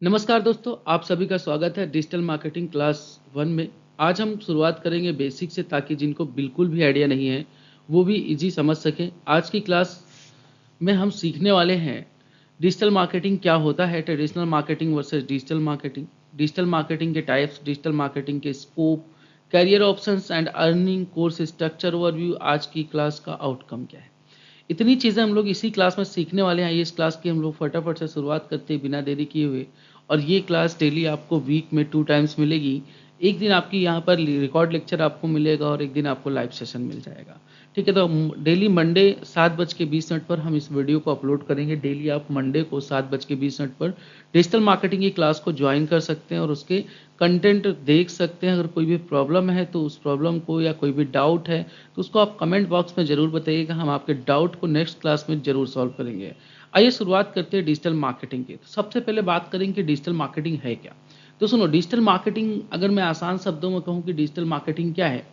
नमस्कार दोस्तों, आप सभी का स्वागत है डिजिटल मार्केटिंग क्लास 1 में। आज हम शुरुआत करेंगे बेसिक से ताकि जिनको बिल्कुल भी आइडिया नहीं है, वो भी ईज़ी समझ सकें। आज की क्लास में हम सीखने वाले हैं डिजिटल मार्केटिंग क्या होता है, traditional marketing versus digital marketing के टाइप्स, डिजिटल मार्केटिंग के scope, career options and earning course structure overview. आज की क्लास का आउटकम क्या है, इतनी चीज़ें हम लोग इसी क्लास में सीखने वाले हैं। आइए इस क्लास की हम लोग फटाफट से शुरुआत करते हैं बिना देरी किए हुए। और ये क्लास डेली आपको वीक में 2 टाइम्स मिलेगी। एक दिन आपकी यहाँ पर रिकॉर्ड लेक्चर आपको मिलेगा और एक दिन आपको लाइव सेशन मिल जाएगा। ठीक है, तो डेली मंडे 7:20 पर हम इस वीडियो को अपलोड करेंगे। डेली आप मंडे को 7:20 पर डिजिटल मार्केटिंग की क्लास को ज्वाइन कर सकते हैं और उसके कंटेंट देख सकते हैं। अगर कोई भी प्रॉब्लम है तो उस प्रॉब्लम को, या कोई भी डाउट है तो उसको आप कमेंट बॉक्स में ज़रूर बताइएगा। हम आपके डाउट को नेक्स्ट क्लास में ज़रूर सॉल्व करेंगे। आइए शुरुआत करते हैं डिजिटल मार्केटिंग की। तो सबसे पहले बात करेंगे कि डिजिटल मार्केटिंग है क्या। तो सुनो, डिजिटल मार्केटिंग अगर मैं आसान शब्दों में कहूँ कि डिजिटल मार्केटिंग क्या है,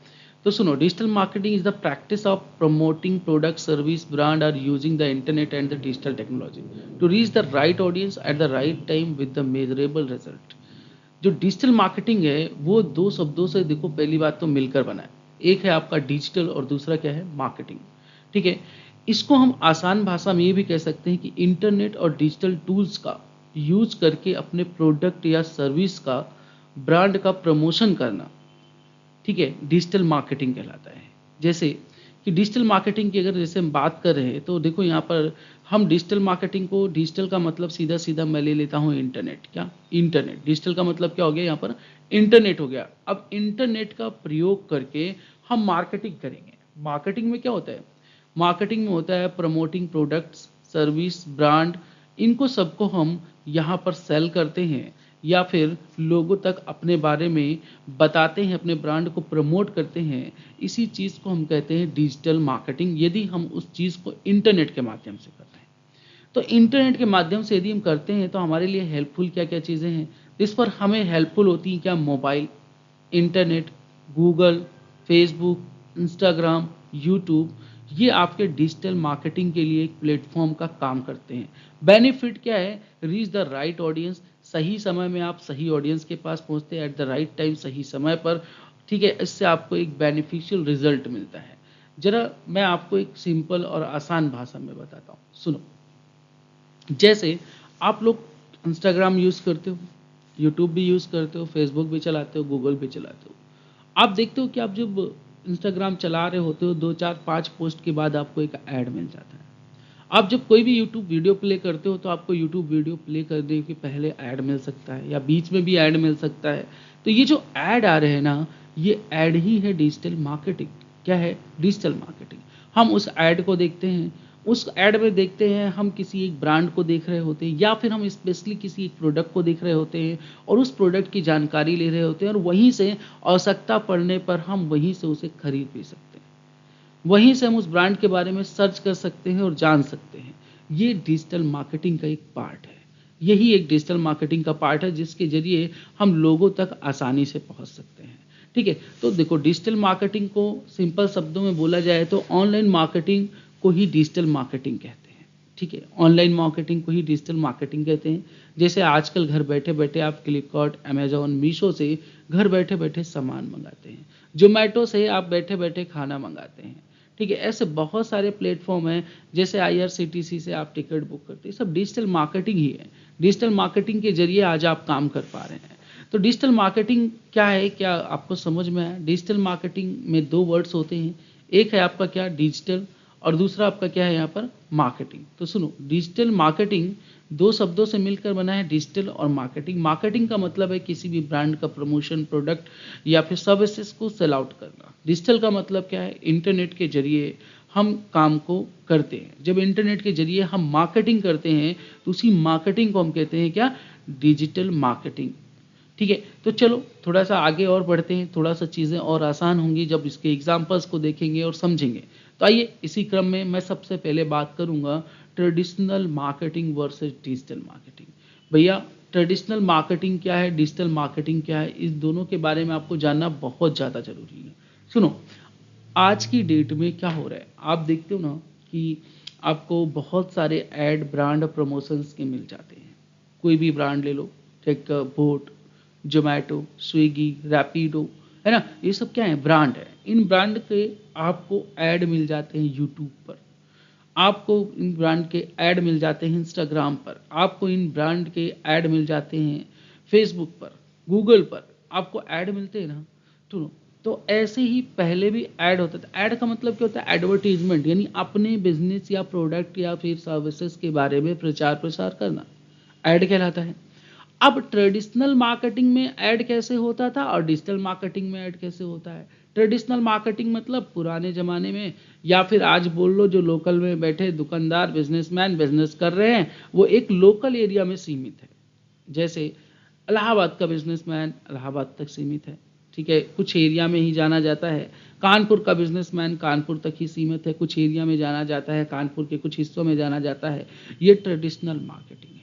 तो सुनो, digital marketing is the practice of promoting product, service, brand और using the internet and the digital technology to reach the right audience at the right time with the measurable result. जो digital marketing है वो दो शब्दों से, देखो, पहली बात तो मिलकर बना है। एक है आपका डिजिटल और दूसरा क्या है, मार्केटिंग। ठीक है, इसको हम आसान भाषा में ये भी कह सकते हैं कि इंटरनेट और डिजिटल टूल्स का यूज करके अपने प्रोडक्ट या सर्विस का, ब्रांड का प्रमोशन करना, ठीक है, डिजिटल मार्केटिंग कहलाता है। जैसे कि डिजिटल मार्केटिंग की अगर जैसे हम बात कर रहे हैं तो देखो यहाँ पर हम डिजिटल मार्केटिंग को, डिजिटल का मतलब सीधा सीधा मैं ले लेता हूँ इंटरनेट। क्या, इंटरनेट, डिजिटल का मतलब क्या हो गया यहाँ पर, इंटरनेट हो गया। अब इंटरनेट का प्रयोग करके हम मार्केटिंग करेंगे। मार्केटिंग में क्या होता है, मार्केटिंग में होता है प्रमोटिंग प्रोडक्ट्स, सर्विस, ब्रांड, इनको सबको हम यहाँ पर सेल करते हैं या फिर लोगों तक अपने बारे में बताते हैं, अपने ब्रांड को प्रमोट करते हैं। इसी चीज़ को हम कहते हैं डिजिटल मार्केटिंग, यदि हम उस चीज़ को इंटरनेट के माध्यम से कर रहे हैं। तो इंटरनेट के माध्यम से यदि हम करते हैं तो हमारे लिए हेल्पफुल क्या क्या चीज़ें हैं। इस पर हमें हेल्पफुल होती हैं क्या, mobile, internet, Google, Facebook, Instagram, YouTube, ये आपके डिजिटल मार्केटिंग के लिए एक प्लेटफॉर्म का काम करते हैं। बेनिफिट क्या है, रीच द राइट ऑडियंस, सही समय में आप सही ऑडियंस के पास पहुंचते हैं एट द राइट टाइम, सही समय पर। ठीक है, इससे आपको एक बेनिफिशियल रिजल्ट मिलता है। जरा मैं आपको एक सिंपल और आसान भाषा में बताता हूँ, सुनो। जैसे आप लोग इंस्टाग्राम यूज़ करते हो, यूट्यूब भी यूज़ करते हो, फेसबुक भी चलाते हो, गूगल भी चलाते हो। आप देखते हो कि आप जब इंस्टाग्राम चला रहे होते हो, 2 4 5 पोस्ट के बाद आपको एक ऐड मिल जाता है। आप जब कोई भी यूट्यूब वीडियो प्ले करते हो तो आपको यूट्यूब वीडियो प्ले करने के पहले ऐड मिल सकता है या बीच में भी ऐड मिल सकता है। तो ये जो ऐड आ रहे हैं ना, ये ऐड ही है डिजिटल मार्केटिंग। क्या है, डिजिटल मार्केटिंग। हम उस ऐड को देखते हैं, उस ऐड में देखते हैं हम किसी एक ब्रांड को देख रहे होते हैं या फिर हम स्पेशली किसी एक प्रोडक्ट को देख रहे होते हैं और उस प्रोडक्ट की जानकारी ले रहे होते हैं, और वहीं से आवश्यकता पड़ने पर हम वहीं से उसे खरीद भी सकते हैं। वहीं से हम उस ब्रांड के बारे में सर्च कर सकते हैं और जान सकते हैं। ये डिजिटल मार्केटिंग का एक पार्ट है। यही एक डिजिटल मार्केटिंग का पार्ट है जिसके जरिए हम लोगों तक आसानी से पहुंच सकते हैं। ठीक है, तो देखो, डिजिटल मार्केटिंग को सिंपल शब्दों में बोला जाए तो ऑनलाइन मार्केटिंग को ही डिजिटल मार्केटिंग कहते हैं। ठीक है, ऑनलाइन मार्केटिंग को ही डिजिटल मार्केटिंग कहते हैं। जैसे आजकल घर बैठे बैठे आप फ्लिपकार्ट, अमेजोन, मीशो से घर बैठे बैठे सामान मंगाते हैं। जोमेटो से आप बैठे बैठे खाना मंगाते हैं। ठीक है, ऐसे बहुत सारे प्लेटफॉर्म हैं। जैसे IRCTC से आप टिकट बुक करते हैं, सब डिजिटल मार्केटिंग ही है। डिजिटल मार्केटिंग के जरिए आज आप काम कर पा रहे हैं। तो डिजिटल मार्केटिंग क्या है, क्या आपको समझ में आया। डिजिटल मार्केटिंग में दो वर्ड्स होते हैं, एक है आपका क्या, डिजिटल, और दूसरा आपका क्या है यहाँ पर, मार्केटिंग। तो सुनो, डिजिटल मार्केटिंग दो शब्दों से मिलकर बना है, डिजिटल और मार्केटिंग। मार्केटिंग का मतलब है किसी भी ब्रांड का प्रमोशन, प्रोडक्ट या फिर सर्विसेज को सेल आउट करना। डिजिटल का मतलब क्या है, इंटरनेट के जरिए हम काम को करते हैं। जब इंटरनेट के जरिए हम मार्केटिंग करते हैं तो उसी मार्केटिंग को हम कहते हैं क्या, डिजिटल मार्केटिंग। ठीक है, तो चलो थोड़ा सा आगे और बढ़ते हैं। थोड़ा सा चीज़ें और आसान होंगी जब इसके एग्जाम्पल्स को देखेंगे और समझेंगे। तो आइए इसी क्रम में मैं सबसे पहले बात करूंगा traditional marketing versus digital marketing. भैया, ट्रेडिशनल मार्केटिंग क्या है, डिजिटल मार्केटिंग क्या है, इस दोनों के बारे में आपको जानना बहुत ज़्यादा जरूरी है। सुनो, आज की डेट में क्या हो रहा है, आप देखते हो ना कि आपको बहुत सारे ऐड, ब्रांड प्रमोशंस के मिल जाते हैं। कोई भी ब्रांड ले लो, टेक बोट, जोमेटो, स्विगी, रैपिडो, है ना, ये सब क्या है, ब्रांड है। इन ब्रांड के आपको ऐड मिल जाते हैं यूट्यूब पर, आपको इन ब्रांड के ऐड मिल जाते हैं इंस्टाग्राम पर, आपको इन ब्रांड के ऐड मिल जाते हैं फेसबुक पर, गूगल पर, आपको ऐड मिलते हैं ना। तो ऐसे ही पहले भी ऐड होता था। ऐड का मतलब क्या होता है, एडवर्टीजमेंट, यानी अपने बिजनेस या प्रोडक्ट या फिर सर्विसेज के बारे में प्रचार प्रसार करना, ऐड कहलाता है। अब ट्रेडिशनल मार्केटिंग में ऐड कैसे होता था और डिजिटल मार्केटिंग में ऐड कैसे होता है। ट्रेडिशनल मार्केटिंग मतलब पुराने ज़माने में, या फिर आज बोल लो जो लोकल में बैठे दुकानदार, बिजनेसमैन बिजनेस कर रहे हैं, वो एक लोकल एरिया में सीमित है। जैसे इलाहाबाद का बिजनेसमैन इलाहाबाद तक सीमित है, ठीक है, कुछ एरिया में ही जाना जाता है। कानपुर का बिजनेसमैन कानपुर तक ही सीमित है, कुछ एरिया में जाना जाता है, कानपुर के कुछ हिस्सों में जाना जाता है। ये ट्रेडिशनल मार्केटिंग है।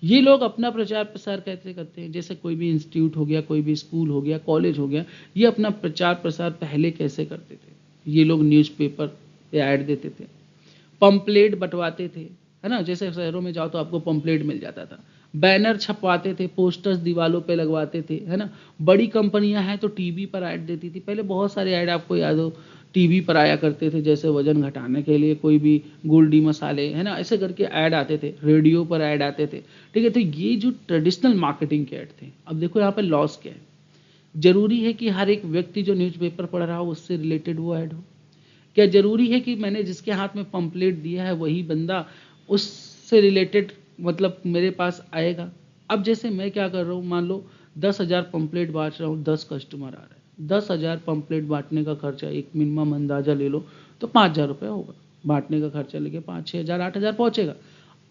ये लोग अपना प्रचार प्रसार कैसे करते हैं, जैसे कोई भी इंस्टीट्यूट हो गया, कोई भी स्कूल हो गया, कॉलेज हो गया, ये अपना प्रचार प्रसार पहले कैसे करते थे। ये लोग न्यूज़पेपर पे ऐड देते थे, पंपलेट बंटवाते थे, है ना, जैसे शहरों में जाओ तो आपको पंपलेट मिल जाता था, बैनर छपवाते थे, पोस्टर्स दीवालों पे लगवाते थे, है ना। बड़ी कंपनियां हैं तो टीवी पर ऐड देती थी। पहले बहुत सारे ऐड आपको याद हो टीवी पर आया करते थे, जैसे वजन घटाने के लिए कोई भी गोल्डी मसाले, है ना, ऐसे करके ऐड आते थे। रेडियो पर ऐड आते थे, ठीक है। तो ये जो ट्रेडिशनल मार्केटिंग के ऐड थे। अब देखो यहाँ पे लॉस क्या है। जरूरी है कि हर एक व्यक्ति जो न्यूज़पेपर पढ़ रहा हो उससे रिलेटेड वो ऐड हो। क्या जरूरी है कि मैंने जिसके हाथ में पंपलेट दिया है वही बंदा उससे रिलेटेड मतलब मेरे पास आएगा। अब जैसे मैं क्या कर रहा हूँ, मान लो 10,000 पंपलेट बांट रहा हूँ, 10 कस्टमर आ रहे हैं, 10,000 पंपलेट बांटने का खर्चा एक मिनिमम अंदाजा ले लो तो 5,000 रुपये होगा। बांटने का खर्चा लेके 5-6 हज़ार 8,000 पहुँचेगा।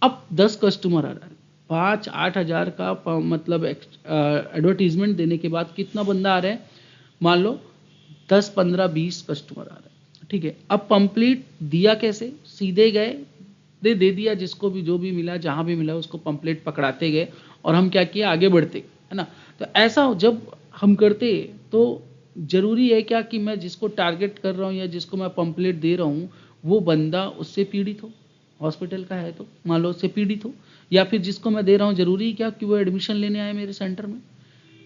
अब 10 कस्टमर आ रहा है, 5-8 हज़ार का मतलब एडवर्टीजमेंट देने के बाद कितना बंदा आ रहा है, मान लो 10-15-20 कस्टमर आ रहे हैं, ठीक है। अब पंपलेट दिया कैसे, सीधे गए दे दिया, जिसको भी जो भी मिला जहां भी मिला उसको पंपलेट पकड़ाते गए और हम क्या किए, आगे बढ़ते गए, है ना। तो ऐसा जब हम करते तो जरूरी है क्या कि मैं जिसको टारगेट कर रहा हूँ या जिसको मैं पंपलेट दे रहा हूँ वो बंदा उससे पीड़ित हो, हॉस्पिटल का है तो मान लो उससे पीड़ित हो, या फिर जिसको मैं दे रहा हूँ जरूरी है क्या कि वो एडमिशन लेने आए मेरे सेंटर में।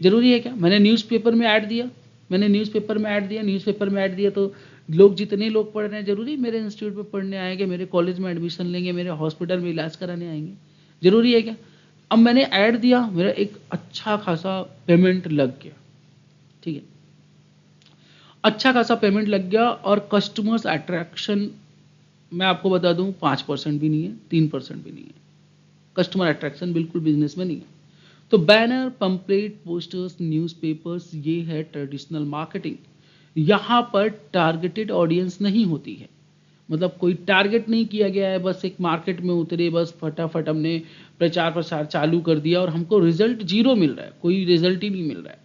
जरूरी है क्या, मैंने न्यूज़पेपर में ऐड दिया, न्यूज़पेपर में ऐड दिया तो लोग, जितने लोग पढ़ रहे हैं, जरूरी मेरे इंस्टीट्यूट में पढ़ने आएंगे, मेरे कॉलेज में एडमिशन लेंगे, मेरे हॉस्पिटल में इलाज कराने आएंगे, जरूरी है क्या। अब मैंने ऐड दिया, मेरा एक अच्छा खासा पेमेंट लग गया, ठीक है, अच्छा खासा पेमेंट लग गया और कस्टमर्स अट्रैक्शन मैं आपको बता दूं 5% भी नहीं है, 3% भी नहीं है। कस्टमर अट्रैक्शन बिल्कुल बिजनेस में नहीं है। तो बैनर, पंपलेट, पोस्टर्स, न्यूज़पेपर्स, ये है ट्रेडिशनल मार्केटिंग। यहाँ पर टारगेटेड ऑडियंस नहीं होती है, मतलब कोई टारगेट नहीं किया गया है, बस एक मार्केट में उतरे, बस फटाफट हमने प्रचार प्रसार चालू कर दिया और हमको रिजल्ट जीरो मिल रहा है, कोई रिजल्ट ही नहीं मिल रहा है।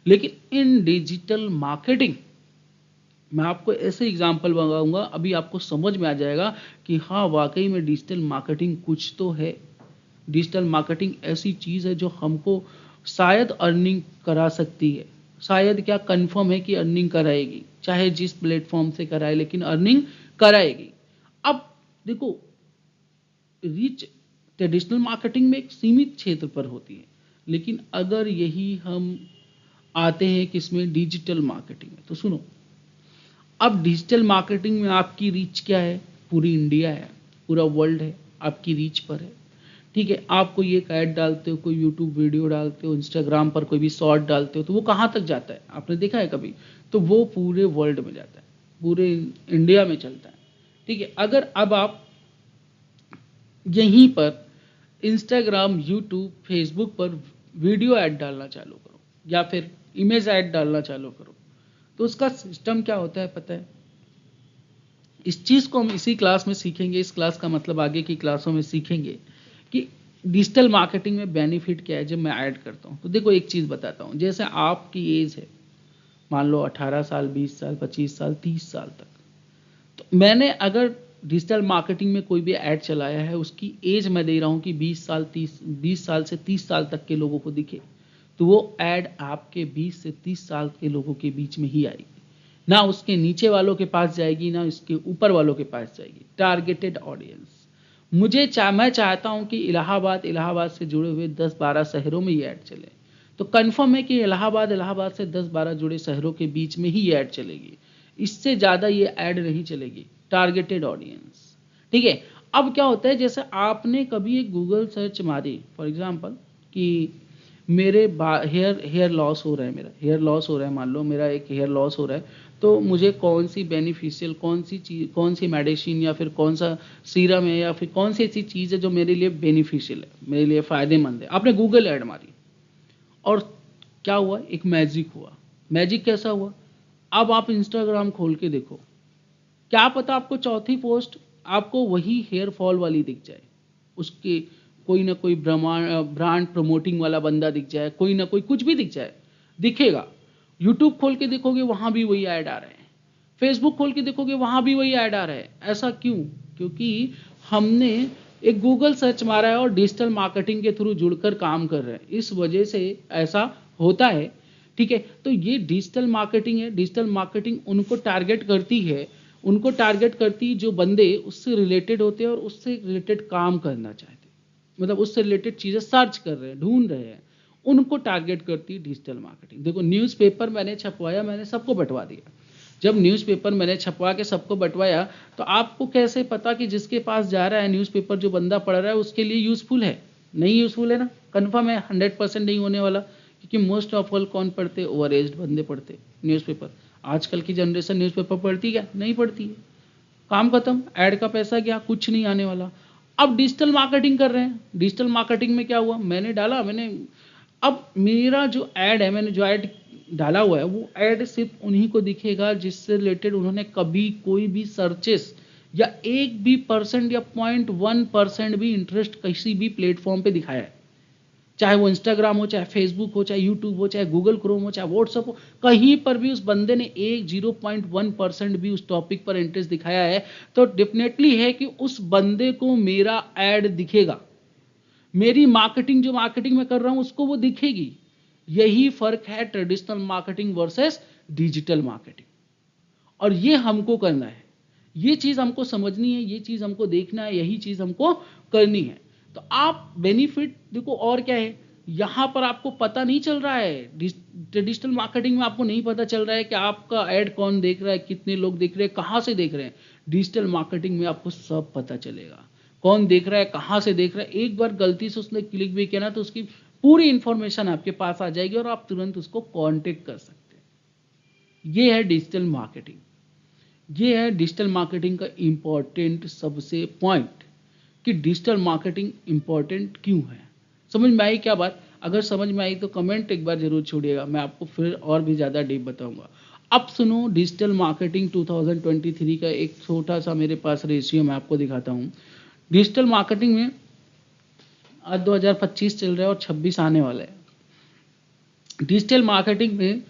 लेकिन इन डिजिटल मार्केटिंग मैं आपको ऐसे एग्जाम्पल बताऊंगा, अभी आपको समझ में आ जाएगा कि हाँ वाकई में डिजिटल मार्केटिंग कुछ तो है। डिजिटल मार्केटिंग ऐसी चीज़ है जो हमको शायद अर्निंग करा सकती है, शायद क्या कंफर्म है कि अर्निंग कराएगी, चाहे जिस प्लेटफॉर्म से कराए लेकिन अर्निंग कराएगी। अब देखो, रीच ट्रेडिशनल मार्केटिंग में एक सीमित क्षेत्र पर होती है, लेकिन अगर यही हम आते हैं किसमें, डिजिटल मार्केटिंग में, तो सुनो, अब डिजिटल मार्केटिंग में आपकी रीच क्या है, पूरी इंडिया है, पूरा वर्ल्ड है, आपकी रीच पर है, ठीक है। आप कोई एक ऐड डालते हो, कोई यूट्यूब वीडियो डालते हो, इंस्टाग्राम पर कोई भी शॉर्ट डालते हो, तो वो कहाँ तक जाता है, आपने देखा है कभी, तो वो पूरे वर्ल्ड में जाता है, पूरे इंडिया में चलता है, ठीक है। अगर अब आप यहीं पर इंस्टाग्राम, यूट्यूब, फेसबुक पर वीडियो ऐड डालना चालू करो या फिर इमेज ऐड डालना चालू करो, तो उसका सिस्टम क्या होता है पता है। इस चीज़ को हम इसी क्लास में सीखेंगे, इस क्लास का मतलब आगे की क्लासों में सीखेंगे कि डिजिटल मार्केटिंग में बेनिफिट क्या है जब मैं ऐड करता हूँ। तो देखो एक चीज़ बताता हूँ, जैसे आपकी एज है मान लो 18 साल, 20 साल, 25 साल, 30 साल तक, तो मैंने अगर डिजिटल मार्केटिंग में कोई भी ऐड चलाया है, उसकी एज मैं दे रहा हूँ कि 20 साल से 30 साल तक के लोगों को दिखे, तो वो ऐड आपके 20 से 30 साल के लोगों के बीच में ही आएगी, ना उसके नीचे वालों के पास जाएगी, ना उसके ऊपर वालों के पास जाएगी। टारगेटेड ऑडियंस, मैं चाहता हूं कि इलाहाबाद से जुड़े हुए 10-12 शहरों में ये ऐड चले। तो कंफर्म है कि इलाहाबाद से 10-12 जुड़े शहरों के बीच में ही ये ऐड चलेगी, इससे ज़्यादा ये ऐड नहीं चलेगी। टारगेटेड ऑडियंस, ठीक है। अब क्या होता है, जैसे आपने कभी एक गूगल सर्च मारी फॉर एग्जांपल कि मेरे हेयर लॉस हो रहा है, मेरा हेयर लॉस हो रहा है, मान लो मेरा एक हेयर लॉस हो रहा है, तो मुझे कौन सी बेनिफिशियल, कौन सी चीज़, कौन सी मेडिसिन या फिर कौन सा सीरम है या फिर कौन सी ऐसी चीज़ है जो मेरे लिए बेनिफिशियल है, मेरे लिए फ़ायदेमंद है। आपने गूगल ऐड मारी और क्या हुआ, एक मैजिक हुआ। मैजिक कैसा हुआ, अब आप इंस्टाग्राम खोल के देखो, क्या पता आपको चौथी पोस्ट आपको वही हेयर फॉल वाली दिख जाए, उसके कोई ना कोई ब्रांड प्रमोटिंग वाला बंदा दिख जाए, कोई ना कोई कुछ भी दिख जाए, दिखेगा। यूट्यूब खोल के देखोगे वहां भी वही ऐड आ रहे हैं, फेसबुक खोल के देखोगे वहां भी वही ऐड आ रहा है। ऐसा क्यों? क्योंकि हमने एक गूगल सर्च मारा है और डिजिटल मार्केटिंग के थ्रू जुड़कर काम कर रहे हैं, इस वजह से ऐसा होता है, ठीक है। तो ये डिजिटल मार्केटिंग है। डिजिटल मार्केटिंग उनको टारगेट करती है, जो बंदे उससे रिलेटेड होते हैं और उससे रिलेटेड काम करना चाहते हैं, मतलब उससे रिलेटेड चीज़ें सर्च कर रहे हैं, ढूंढ रहे हैं, उनको टारगेट करती है डिजिटल मार्केटिंग। देखो न्यूज़पेपर मैंने छपवाया, मैंने सबको बंटवा दिया। जब न्यूज़पेपर मैंने छपवा के सबको बंटवाया, तो आपको कैसे पता कि जिसके पास जा रहा है न्यूज़पेपर, जो बंदा पढ़ रहा है, उसके लिए यूज़फुल है? नहीं यूज़फुल है ना, कन्फर्म है, 100% नहीं होने वाला। क्योंकि मोस्ट ऑफ ऑल कौन पढ़ते? ओवर एज्ड बंदे पढ़ते न्यूज़पेपर। आजकल की जनरेशन न्यूज़पेपर पढ़ती क्या? नहीं पढ़ती है। काम खत्म, ऐड का पैसा गया, कुछ नहीं आने वाला। अब डिजिटल मार्केटिंग कर रहे हैं। डिजिटल मार्केटिंग में क्या हुआ, अब मेरा जो ऐड है, मैंने जो ऐड डाला हुआ है, वो ऐड सिर्फ उन्हीं को दिखेगा जिससे रिलेटेड उन्होंने कभी कोई भी सर्चेस या 1% या 0.1% भी इंटरेस्ट किसी भी प्लेटफॉर्म पे दिखाया है। चाहे वो इंस्टाग्राम हो, चाहे फेसबुक हो, चाहे यूट्यूब हो, चाहे गूगल क्रोम हो, चाहे व्हाट्सअप हो, कहीं पर भी उस बंदे ने 0.1% भी उस टॉपिक पर इंटरेस्ट दिखाया है, तो डेफिनेटली है कि उस बंदे को मेरा ऐड दिखेगा, मेरी मार्केटिंग मैं कर रहा हूं उसको वो दिखेगी। यही फर्क है traditional marketing versus digital marketing, और ये हमको करना है, ये चीज हमको समझनी है, ये चीज हमको देखना है, यही चीज हमको करनी है। तो आप बेनिफिट देखो, और क्या है, यहां पर आपको पता नहीं चल रहा है, ट्रेडिशनल मार्केटिंग में आपको नहीं पता चल रहा है कि आपका ऐड कौन देख रहा है, कितने लोग देख रहे हैं, कहां से देख रहे हैं। डिजिटल मार्केटिंग में आपको सब पता चलेगा, कौन देख रहा है, कहां से देख रहा है। एक बार गलती से उसने क्लिक भी किया ना, तो उसकी पूरी इंफॉर्मेशन आपके पास आ जाएगी और आप तुरंत उसको कांटेक्ट कर सकते हैं। ये है डिजिटल मार्केटिंग, ये है डिजिटल मार्केटिंग का इंपॉर्टेंट सबसे पॉइंट, कि डिजिटल मार्केटिंग इंपॉर्टेंट क्यों है। समझ में आई क्या बात? अगर समझ में आई तो कमेंट एक बार जरूर छोड़िएगा, मैं आपको फिर और भी ज़्यादा डीप बताऊंगा। अब सुनो, डिजिटल मार्केटिंग 2023 का एक छोटा सा मेरे पास रेशियो मैं आपको दिखाता हूँ। डिजिटल मार्केटिंग में आज 2025 चल रहा है और 26 आने वाला है। डिजिटल मार्केटिंग में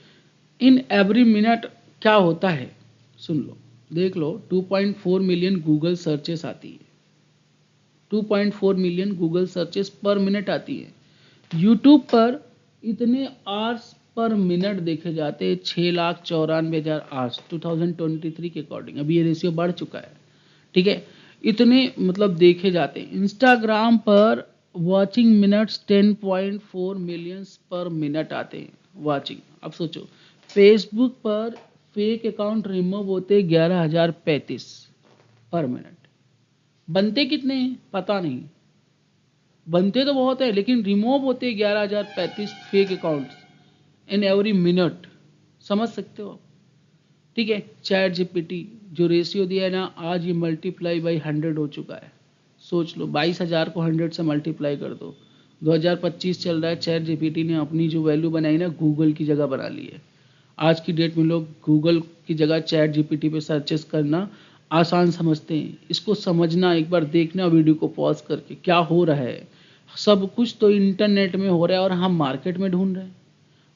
इन एवरी मिनट क्या होता है, सुन लो, देख लो। 2.4 मिलियन गूगल सर्चेस आती है, 2.4 मिलियन गूगल सर्चेस पर मिनट आती है। यूट्यूब पर इतने आवर्स पर मिनट देखे जाते हैं, 6,94,000 आवर्स 2023 के अकॉर्डिंग। अभी ये रेशियो बढ़ चुका है, ठीक है। इतने मतलब देखे जाते हैं। इंस्टाग्राम पर वॉचिंग मिनट्स 10.4 मिलियंस पर मिनट आते हैं वॉचिंग। अब सोचो, फेसबुक पर फेक अकाउंट रिमूव होते 11,035 पर मिनट। बनते कितने हैं पता नहीं, बनते तो बहुत है, लेकिन रिमूव होते 11,035 fake accounts in every minute. समझ सकते हो आप, ठीक है। चैट जीपीटी जो रेशियो दिया है ना, आज ये मल्टीप्लाई बाई 100 हो चुका है। सोच लो, 22,000 को 100 से मल्टीप्लाई कर दो। 2025 चल रहा है, चैट जीपीटी ने अपनी जो वैल्यू बनाई ना, गूगल की जगह बना ली है। आज की डेट में लोग गूगल की जगह चैट जीपीटी पे सर्चेस करना आसान समझते हैं। इसको समझना, एक बार देखना वीडियो को पॉज करके, क्या हो रहा है। सब कुछ तो इंटरनेट में हो रहा है और हम मार्केट में ढूंढ रहे हैं,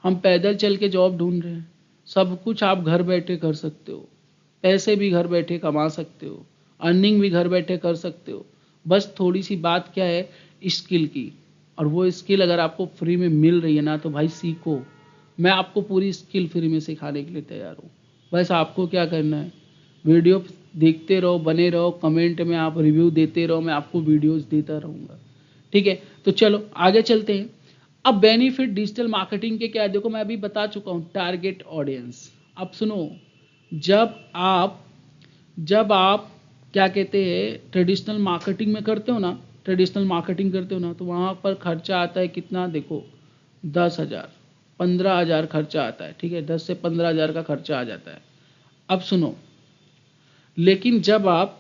हम पैदल चल के जॉब ढूंढ रहे हैं। सब कुछ आप घर बैठे कर सकते हो, पैसे भी घर बैठे कमा सकते हो, अर्निंग भी घर बैठे कर सकते हो। बस थोड़ी सी बात क्या है, स्किल की। और वो स्किल अगर आपको फ्री में मिल रही है ना, तो भाई सीखो। मैं आपको पूरी स्किल फ्री में सिखाने के लिए तैयार हूँ। बस आपको क्या करना है, वीडियो देखते रहो, बने रहो, कमेंट में आप रिव्यू देते रहो, मैं आपको वीडियोस देता रहूँगा। ठीक है, तो चलो आगे चलते हैं। अब बेनिफिट डिजिटल मार्केटिंग के क्या है, देखो मैं अभी बता चुका हूँ, टारगेट ऑडियंस। अब सुनो, जब आप जब आप क्या कहते हैं ट्रेडिशनल मार्केटिंग में करते हो ना, ट्रेडिशनल मार्केटिंग करते हो ना, तो वहाँ पर खर्चा आता है कितना, देखो 10,000 15,000 खर्चा आता है। ठीक है, 10 से 15,000 का खर्चा आ जाता है। अब सुनो, लेकिन जब आप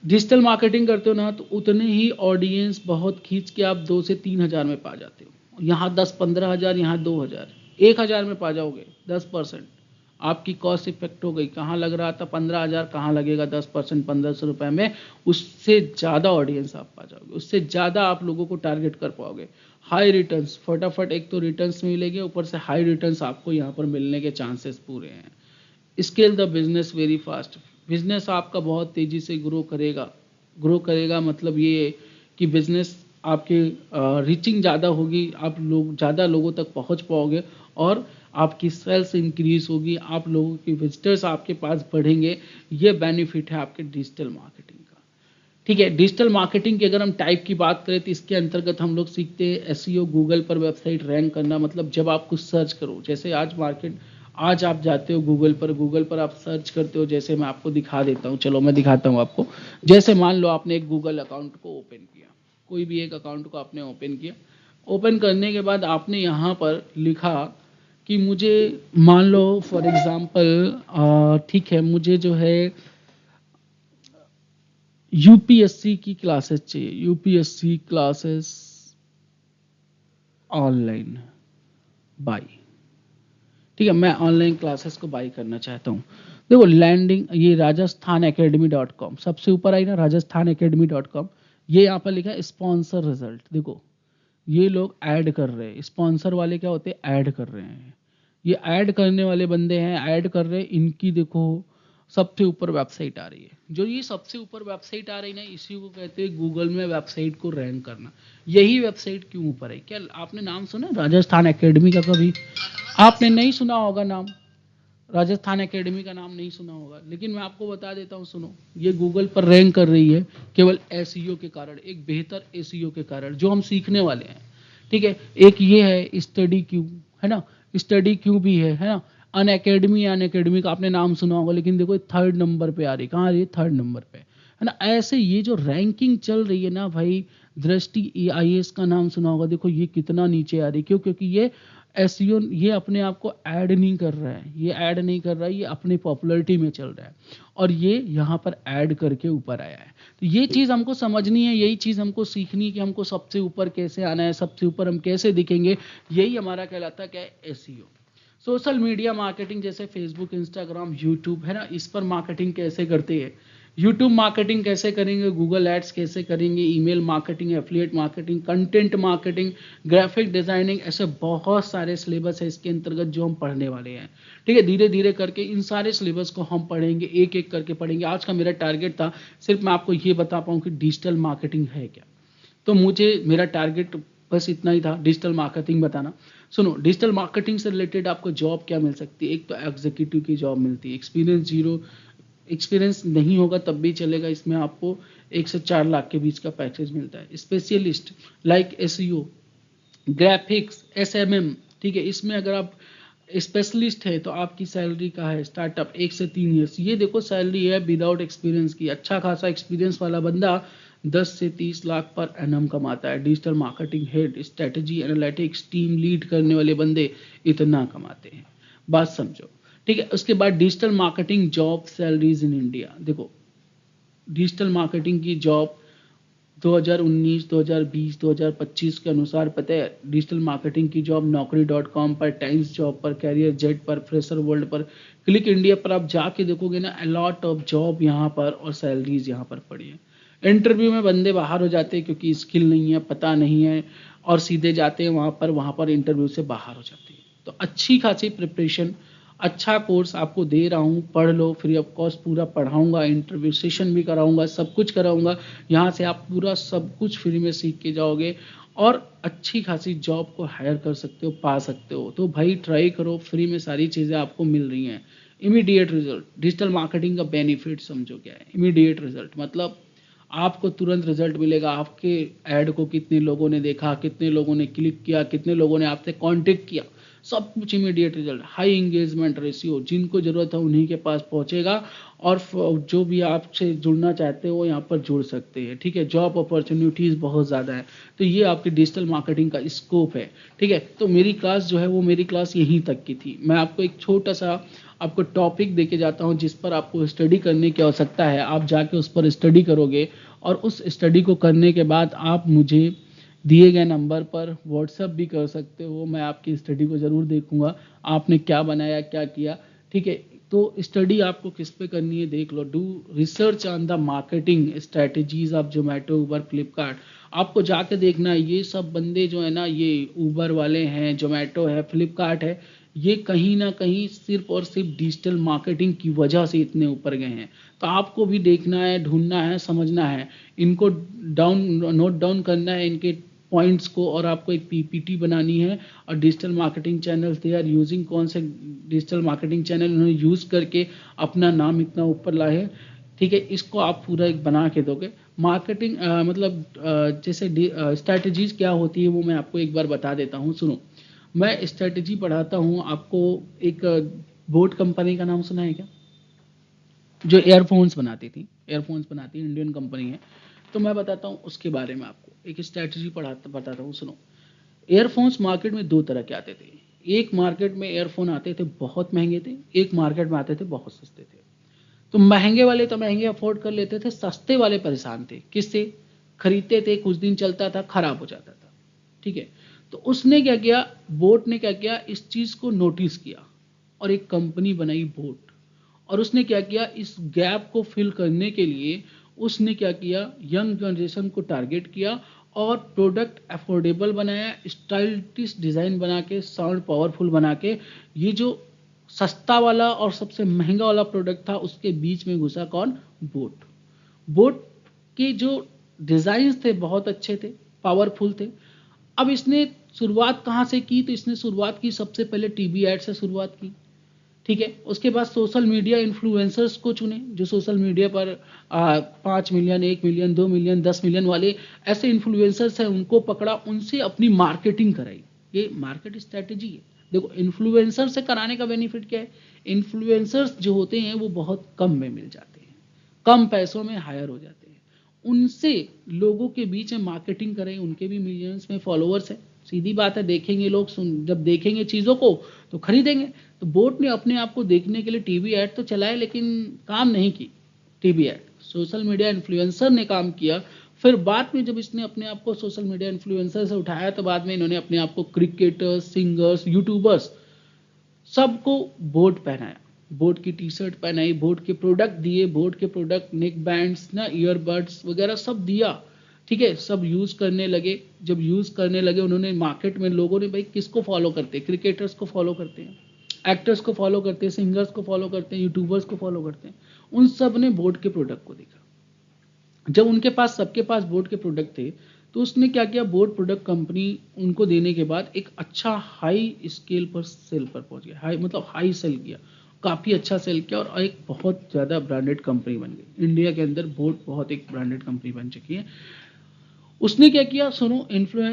डिजिटल मार्केटिंग करते हो ना, तो उतने ही ऑडियंस बहुत खींच के आप 2 से 3,000 में पा जाते हो। यहाँ 10-15,000, यहाँ 2,000, 1,000 में पा जाओगे। 10% आपकी कॉस्ट इफेक्ट हो गई। कहाँ लग रहा था 15,000, कहाँ लगेगा 10%, 1,500 रुपये में। उससे ज़्यादा ऑडियंस आप पा जाओगे, उससे ज़्यादा आप लोगों को टारगेट कर पाओगे। हाई रिटर्न्स, फटाफट एक तो रिटर्न्स मिलेंगे, ऊपर से हाई रिटर्न्स आपको यहाँ पर मिलने के चांसेस पूरे हैं। Scale the business very fast, business आपका बहुत तेजी से ग्रो करेगा मतलब ये कि बिजनेस आपके रीचिंग ज़्यादा होगी, आप लोग ज़्यादा लोगों तक पहुंच पाओगे और आपकी सेल्स इंक्रीज होगी, आप लोगों की विजिटर्स आपके पास बढ़ेंगे। ये बेनिफिट है आपके डिजिटल मार्केटिंग का। ठीक है, डिजिटल मार्केटिंग की अगर हम टाइप की बात करें तो इसके अंतर्गत हम लोग सीखते हैं एसईओ, गूगल पर वेबसाइट रैंक करना। मतलब जब आप कुछ सर्च करो, जैसे आज आप जाते हो गूगल पर आप सर्च करते हो, जैसे मैं आपको दिखा देता हूँ, चलो मैं दिखाता हूँ आपको। जैसे मान लो आपने एक गूगल अकाउंट को ओपन किया, कोई भी एक अकाउंट को आपने ओपन किया, ओपन करने के बाद आपने यहाँ पर लिखा कि मुझे, मान लो फॉर एग्जांपल, ठीक है, मुझे जो है यूपीएससी की क्लासेस चाहिए, यूपीएससी क्लासेस ऑनलाइन बाई। ठीक है, मैं ऑनलाइन क्लासेस को बाई करना चाहता हूँ। देखो लैंडिंग, ये राजस्थान एकेडमी .com सबसे ऊपर आई ना, राजस्थान एकेडमी .com। ये यहाँ पर लिखा है स्पॉन्सर रिजल्ट। देखो ये लोग ऐड कर रहे हैं, स्पॉन्सर वाले क्या होते हैं, ऐड कर रहे हैं। ये ऐड करने वाले बंदे हैं, ऐड कर रहे हैं। इनकी देखो सबसे ऊपर वेबसाइट आ रही है। जो ये सबसे ऊपर वेबसाइट आ रही है ना, इसी को कहते हैं गूगल में वेबसाइट को रैंक करना। यही वेबसाइट क्यों ऊपर है, क्या आपने नाम सुना राजस्थान एकेडमी का? कभी आपने नहीं सुना होगा नाम, राजस्थान एकेडमी का नाम नहीं सुना होगा, लेकिन मैं आपको बता देता हूँ, सुनो। ये गूगल पर रैंक कर रही है केवल एसईओ के कारण, एक बेहतर एसईओ के कारण जो हम सीखने वाले हैं। ठीक है, एक ये है स्टडी क्यू, है ना, स्टडी क्यू भी है ना। अन अकेडमी का आपने नाम सुना होगा, लेकिन देखो 3rd नंबर पे आ रही, कहाँ आ रही है, 3rd नंबर पे, है ना। ऐसे ये जो रैंकिंग चल रही है ना भाई, दृष्टि आईएएस का नाम सुना होगा, देखो ये कितना नीचे आ रही है। क्यों? क्योंकि ये एसईओ ये अपने आप को ऐड नहीं कर रहा है, ये ऐड नहीं कर रहा है, ये अपनी पॉपुलैरिटी में चल रहा है और ये यहाँ पर ऐड करके ऊपर आया है। तो ये चीज़ हमको समझनी है, यही चीज़ हमको सीखनी है कि हमको सबसे ऊपर कैसे आना है, सबसे ऊपर हम कैसे दिखेंगे। यही हमारा कहलाता है क्या है, एसईओ। सोशल मीडिया मार्केटिंग, जैसे फेसबुक, इंस्टाग्राम, यूट्यूब, है ना, इस पर मार्केटिंग कैसे करते हैं। यूट्यूब मार्केटिंग कैसे करेंगे, गूगल एड्स कैसे करेंगे, email marketing, affiliate marketing, content marketing, graphic designing, ऐसे बहुत सारे सिलेबस है इसके अंतर्गत जो हम पढ़ने वाले हैं। ठीक है, धीरे धीरे करके इन सारे सिलेबस को हम पढ़ेंगे, एक एक करके पढ़ेंगे। आज का मेरा टारगेट था सिर्फ मैं आपको ये बता पाऊँ कि डिजिटल मार्केटिंग है क्या। तो मुझे मेरा टारगेट बस इतना ही था, डिजिटल मार्केटिंग बताना। सुनो, डिजिटल मार्केटिंग से रिलेटेड आपको जॉब क्या मिल सकती है। एक तो एग्जीक्यूटिव की जॉब मिलती है, एक्सपीरियंस जीरो, एक्सपीरियंस नहीं होगा तब भी चलेगा, इसमें आपको 1 से 4 लाख के बीच का पैकेज मिलता है। Specialist like SEO, graphics, SMM, ठीक है, इसमें अगर आप स्पेशलिस्ट है तो आपकी सैलरी का है स्टार्टअप 1 से 3 ईयर्स। ये देखो सैलरी है विदाउट एक्सपीरियंस की। अच्छा खासा एक्सपीरियंस वाला बंदा 10 से 30 लाख पर एनम कमाता है। Digital marketing head, strategy analytics, team lead करने वाले बंदे इतना कमाते हैं। बात समझो, ठीक है। उसके बाद digital marketing job salaries in India. देखो डिजिटल मार्केटिंग की जॉब 2019, 2020, 2025 के अनुसार पता है, डिजिटल मार्केटिंग की जॉब naukri.com पर, टाइम्स जॉब पर, कैरियर जेट पर, फ्रेशर वर्ल्ड पर, क्लिक इंडिया पर आप जाके देखोगे ना, अलॉट ऑफ जॉब यहाँ पर और सैलरीज यहाँ पर पड़ी है। इंटरव्यू में बंदे बाहर हो जाते हैं क्योंकि स्किल नहीं है, पता नहीं है, और सीधे जाते हैं वहाँ पर इंटरव्यू से बाहर हो जाते हैं। तो अच्छी खासी प्रिपरेशन, अच्छा कोर्स आपको दे रहा हूँ, पढ़ लो, फ्री ऑफ कॉस्ट पूरा पढ़ाऊंगा, इंटरव्यू सेशन भी कराऊंगा, सब कुछ कराऊंगा। यहाँ से आप पूरा सब कुछ फ्री में सीख के जाओगे और अच्छी खासी जॉब को हायर कर सकते हो, पा सकते हो। तो भाई ट्राई करो, फ्री में सारी चीज़ें आपको मिल रही हैं। इमीडिएट रिजल्ट, डिजिटल मार्केटिंग का बेनिफिट समझो क्या है। इमीडिएट रिजल्ट मतलब आपको तुरंत रिजल्ट मिलेगा। आपके ऐड को कितने लोगों ने देखा, कितने लोगों ने क्लिक किया, कितने लोगों ने आपसे कांटेक्ट किया, सब कुछ immediate result. High engagement ratio, जिनको जरूरत है उन्हीं के पास पहुंचेगा और जो भी आपसे जुड़ना चाहते हो वो यहाँ पर जुड़ सकते हैं। ठीक है, जॉब अपॉर्चुनिटीज़ बहुत ज़्यादा है। तो ये आपकी डिजिटल मार्केटिंग का स्कोप है। ठीक है, तो मेरी क्लास जो है वो मेरी क्लास यहीं तक की थी। मैं आपको एक छोटा सा आपको टॉपिक देके जाता हूँ जिस पर आपको स्टडी करने की आवश्यकता है। आप जाके उस पर स्टडी करोगे और उस स्टडी को करने के बाद आप मुझे दिए गए नंबर पर व्हाट्सएप भी कर सकते हो। मैं आपकी स्टडी को ज़रूर देखूंगा, आपने क्या बनाया, क्या किया। ठीक है, तो स्टडी आपको किस पे करनी है देख लो। Do research on the marketing strategies of Zomato, Uber, Flipkart. आपको जाके देखना है ये सब बंदे जो है ना, ये उबर वाले हैं, जोमेटो है, फ्लिपकार्ट है, ये कहीं ना कहीं सिर्फ और सिर्फ डिजिटल मार्केटिंग की वजह से इतने ऊपर गए हैं। तो आपको भी देखना है, ढूंढना है, समझना है, इनको नोट डाउन करना है, इनके पॉइंट्स को, और आपको एक पीपीटी बनानी है। और digital marketing channel they are using, कौन से डिजिटल मार्केटिंग चैनल उन्होंने यूज़ करके अपना नाम इतना ऊपर लाए। ठीक है, इसको आप पूरा एक बना के दोगे। मार्केटिंग मतलब जैसे स्ट्रैटेजीज क्या होती है वो मैं आपको एक बार बता देता हूँ, सुनो। मैं स्ट्रैटेजी पढ़ाता हूँ आपको। एक बोट कंपनी का नाम सुना है क्या, जो एयरफोन्स बनाती थी, एयरफोन्स बनाती है, इंडियन कंपनी है। तो मैं बताता हूँ उसके बारे में आपको, एक स्ट्रैटेजी बताता हूँ, सुनो। एयरफोन्स मार्केट में दो तरह के आते थे। एक मार्केट में एयरफोन आते थे बहुत महंगे थे, एक मार्केट में आते थे बहुत सस्ते थे। तो महंगे वाले तो महंगे अफोर्ड कर लेते थे, सस्ते वाले परेशान थे। किससे? खरीदते थे, कुछ दिन चलता था, खराब हो जाता था। ठीक है, तो उसने क्या किया, बोट ने क्या किया, इस चीज को नोटिस किया और एक कंपनी बनाई बोट। और उसने क्या किया, इस गैप को फिल करने के लिए उसने क्या किया, यंग जनरेशन को टारगेट किया और प्रोडक्ट अफोर्डेबल बनाया, स्टाइलिश डिजाइन बना के, साउंड पावरफुल बना के। ये जो सस्ता वाला और सबसे महंगा वाला प्रोडक्ट था उसके बीच में घुसा कौन? बोट। बोट के जो डिजाइन थे बहुत अच्छे थे, पावरफुल थे। अब इसने शुरुआत कहाँ से की? तो इसने शुरुआत की सबसे पहले टीवी एड से शुरुआत की। ठीक है, उसके बाद सोशल मीडिया इन्फ्लुएंसर्स को चुने, जो सोशल मीडिया पर 5 मिलियन, 1 मिलियन, 2 मिलियन, 10 मिलियन वाले ऐसे इन्फ्लुएंसर्स हैं, उनको पकड़ा, उनसे अपनी मार्केटिंग कराई। ये मार्केट स्ट्रैटेजी है। देखो, इन्फ्लुएंसर से कराने का बेनिफिट क्या है? इन्फ्लुएंसर्स जो होते हैं वो बहुत कम में मिल जाते हैं, कम पैसों में हायर हो जाते हैं। उनसे लोगों के बीच में मार्केटिंग करें, उनके भी मिलियंस में फॉलोअर्स हैं। सीधी बात है, देखेंगे लोग, जब देखेंगे चीज़ों को तो खरीदेंगे। तो बोट ने अपने आप को देखने के लिए टीवी ऐड तो चलाए, लेकिन काम नहीं की TV add. Social media influencer ने काम किया। फिर बाद में जब इसने अपने आप को सोशल मीडिया इन्फ्लुएंसर से उठाया तो बाद में इन्होंने अपने आप को क्रिकेटर्स, सिंगर्स, यूट्यूबर्स सबको बोट पहनाया, बोट की टी शर्ट पहनाई, बोट के प्रोडक्ट दिए, बोट के प्रोडक्ट, नेक बैंड्स ना, ईयरबड्स वगैरह सब दिया। ठीक है, सब यूज करने लगे। जब यूज करने लगे उन्होंने, मार्केट में लोगों ने, भाई किसको फॉलो करते हैं? क्रिकेटर्स को फॉलो करते हैं, एक्टर्स को फॉलो करते हैं, सिंगर्स को फॉलो करते हैं, यूट्यूबर्स को फॉलो करते हैं। उन सब ने बोट के प्रोडक्ट को देखा। जब उनके पास, सबके पास बोट के प्रोडक्ट थे, तो उसने क्या किया, बोट प्रोडक्ट कंपनी उनको देने के बाद एक अच्छा हाई स्केल पर सेल पर पहुंच गया। हाई मतलब हाई सेल किया, काफ़ी अच्छा सेल किया और एक बहुत ज़्यादा ब्रांडेड कंपनी बन गई। इंडिया के अंदर बोट बहुत एक ब्रांडेड कंपनी बन चुकी है। उसने क्या किया, सुनो,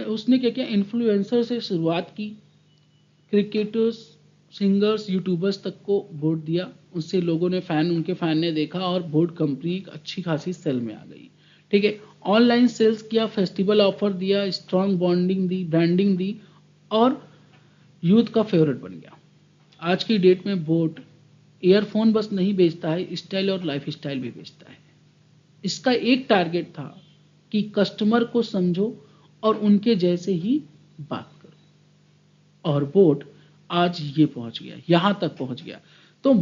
उसने क्या किया, इन्फ्लुएंसर से शुरुआत की, क्रिकेटर्स, सिंगर्स, यूट्यूबर्स तक को वोट दिया। उससे लोगों ने, उनके फैन ने देखा और वोट कंपनी अच्छी खासी सेल में आ गई। ठीक है, ऑनलाइन सेल्स किया, फेस्टिवल ऑफर दिया, स्ट्रॉन्ग बॉन्डिंग दी, ब्रांडिंग दी और यूथ का फेवरेट बन गया। आज की डेट में बोट ईयरफोन बस नहीं बेचता है, स्टाइल और लाइफ स्टाइल भी बेचता है। इसका एक टारगेट था कि कस्टमर को समझो और उनके जैसे ही बात करो, और बोट आज ये पहुंच गया, यहां तक पहुंच गया। तो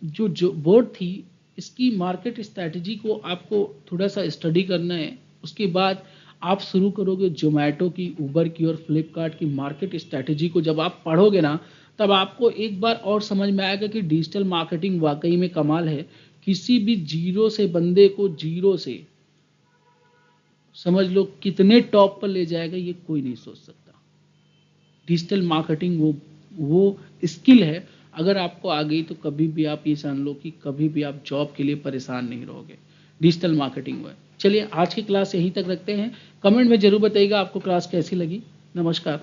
जो बोट थी, इसकी मार्केट स्ट्रैटेजी को आपको थोड़ा सा स्टडी करना है। उसके बाद आप शुरू करोगे जोमेटो की, उबर की और फ्लिपकार्ट की मार्केट स्ट्रैटेजी को। जब आप पढ़ोगे ना, तब आपको एक बार और समझ में आएगा कि डिजिटल मार्केटिंग वाकई में कमाल है। किसी भी जीरो से बंदे को, जीरो से समझ लो कितने टॉप पर ले जाएगा, ये कोई नहीं सोच सकता। डिजिटल मार्केटिंग वो स्किल है अगर आपको आ गई तो कभी भी आप ये जान लो कि कभी भी आप जॉब के लिए परेशान नहीं रहोगे डिजिटल मार्केटिंग में। चलिए आज की क्लास यहीं तक रखते हैं। कमेंट में जरूर बताइएगा आपको क्लास कैसी लगी। नमस्कार।